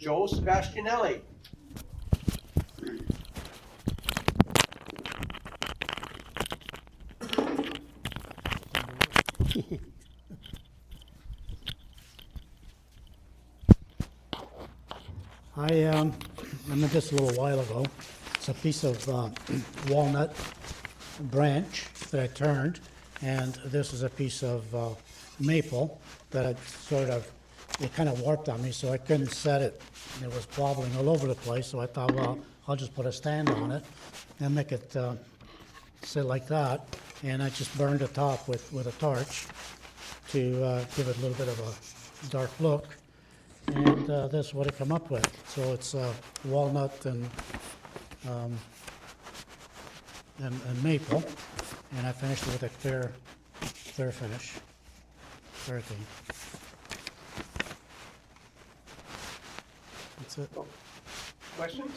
Joe Sebastianelli. I made this a little while ago. It's a piece of walnut branch that I turned, and this is a piece of maple that I it kind of warped on me, so I couldn't set it. It was wobbling all over the place, so I thought, well, I'll just put a stand on it and make it sit like that. And I just burned the top with a torch to give it a little bit of a dark look. And that's what I come up with. So it's walnut and maple, and I finished it with a clear finish, clear thing. That's it. Questions?